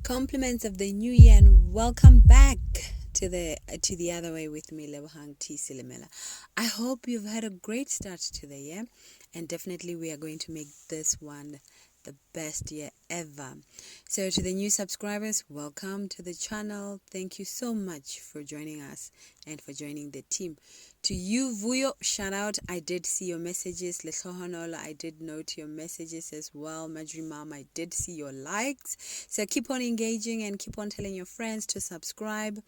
Compliments of the new year and welcome back to the other way with me, Lebohang T Silimela. I hope you've had a great start to the year, and definitely we are going to make this one the best year ever. So to the new subscribers, welcome to the channel. Thank you so much for joining us and for joining the team. To you, Vuyo, shout out. I did see your messages. Lebohang, I did note your messages as well. Madri Mom, I did see your likes. So keep on engaging and keep on telling your friends to subscribe.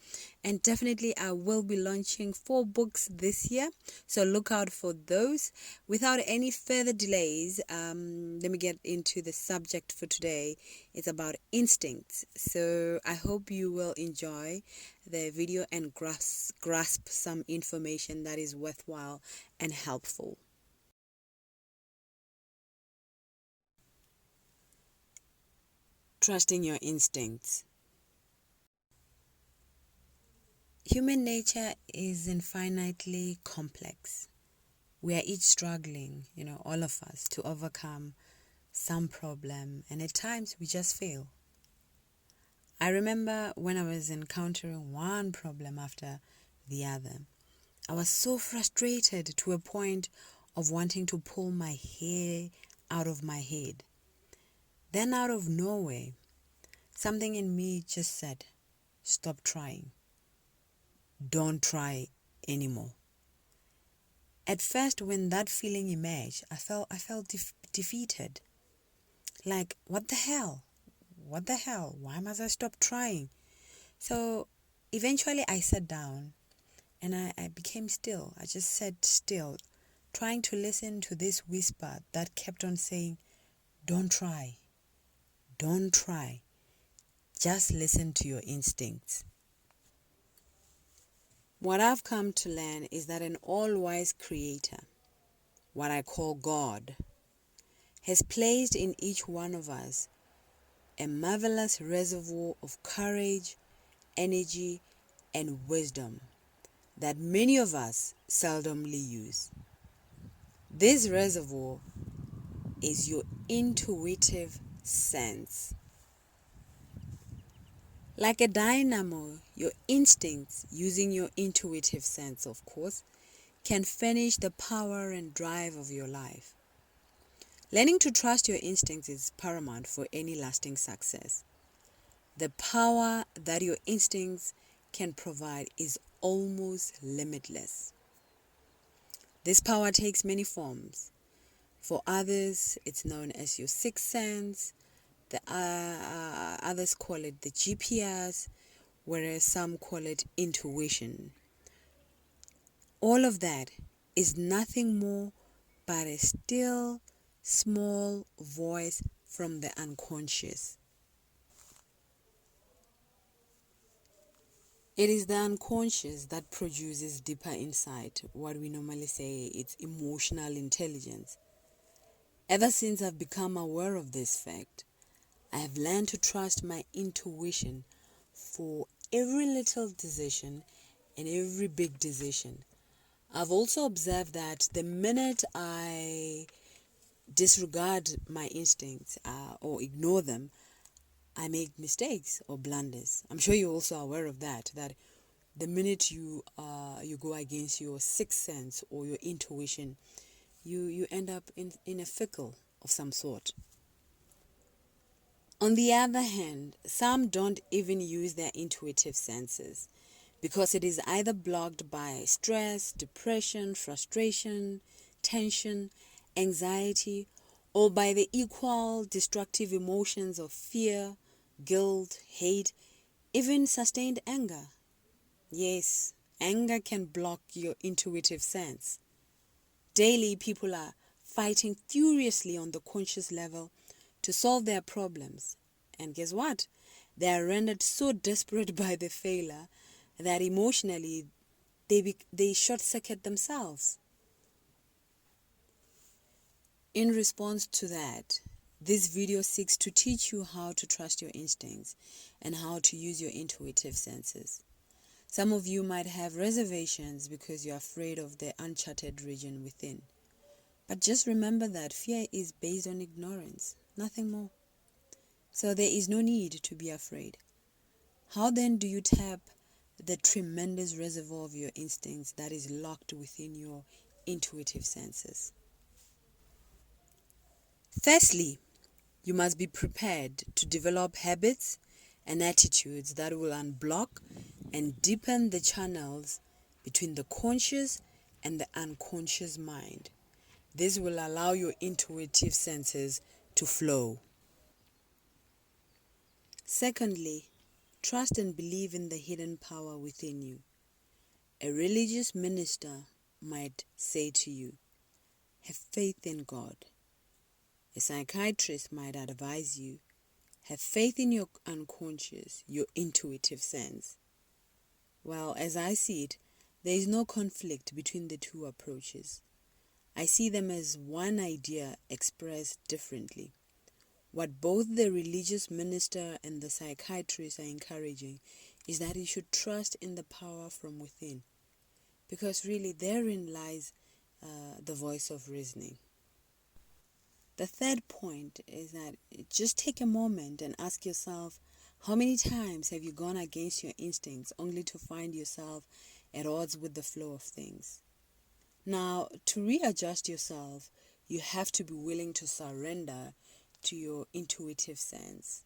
And definitely I will be launching 4 books this year. So look out for those. Without any further delays, let me get into the subject for today. It's about instincts. So I hope you will enjoy the video and grasp some information that is worthwhile and helpful. Trusting your instincts. Human nature is infinitely complex. We are each struggling, all of us, to overcome some problem, and at times we just fail. I remember when I was encountering one problem after the other. I was so frustrated to a point of wanting to pull my hair out of my head. Then out of nowhere, something in me just said, stop trying. Don't try anymore. At first, when that feeling emerged, I felt defeated. Like, what the hell? What the hell? Why must I stop trying? So eventually I sat down and I became still. I just sat still, trying to listen to this whisper that kept on saying, don't try. Don't try. Just listen to your instincts. What I've come to learn is that an all-wise creator, what I call God, has placed in each one of us a marvelous reservoir of courage, energy, and wisdom that many of us seldomly use. This reservoir is your intuitive sense. Like a dynamo, your instincts, using your intuitive sense, of course, can furnish the power and drive of your life. Learning to trust your instincts is paramount for any lasting success. The power that your instincts can provide is almost limitless. This power takes many forms. For others, it's known as your sixth sense. The others call it the GPS, whereas some call it intuition. All of that is nothing more but a still, small voice from the unconscious. It is the unconscious that produces deeper insight, what we normally say it's emotional intelligence. Ever since I've become aware of this fact, I have learned to trust my intuition for every little decision and every big decision. I've also observed that the minute I disregard my instincts or ignore them, I make mistakes or blunders. I'm sure you're also aware of that the minute you go against your sixth sense or your intuition, you end up in a fickle of some sort. On the other hand, some don't even use their intuitive senses because it is either blocked by stress, depression, frustration, tension, anxiety, or by the equal destructive emotions of fear, guilt, hate, even sustained anger. Yes, anger can block your intuitive sense. Daily, people are fighting furiously on the conscious level to solve their problems. And guess what? They are rendered so desperate by the failure that emotionally they short-circuit themselves. In response to that, this video seeks to teach you how to trust your instincts and how to use your intuitive senses. Some of you might have reservations because you're afraid of the uncharted region within. But just remember that fear is based on ignorance, nothing more. So there is no need to be afraid. How then do you tap the tremendous reservoir of your instincts that is locked within your intuitive senses? Firstly, you must be prepared to develop habits and attitudes that will unblock and deepen the channels between the conscious and the unconscious mind. This will allow your intuitive senses to flow. Secondly, trust and believe in the hidden power within you. A religious minister might say to you, have faith in God. A psychiatrist might advise you, have faith in your unconscious, your intuitive sense. Well, as I see it, there is no conflict between the two approaches. I see them as one idea expressed differently. What both the religious minister and the psychiatrist are encouraging is that you should trust in the power from within, because really therein lies the voice of reasoning. The third point is that just take a moment and ask yourself, how many times have you gone against your instincts only to find yourself at odds with the flow of things? Now, to readjust yourself, you have to be willing to surrender to your intuitive sense.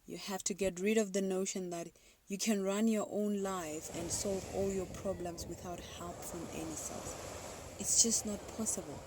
You have to get rid of the notion that you can run your own life and solve all your problems without help from any source. It's just not possible.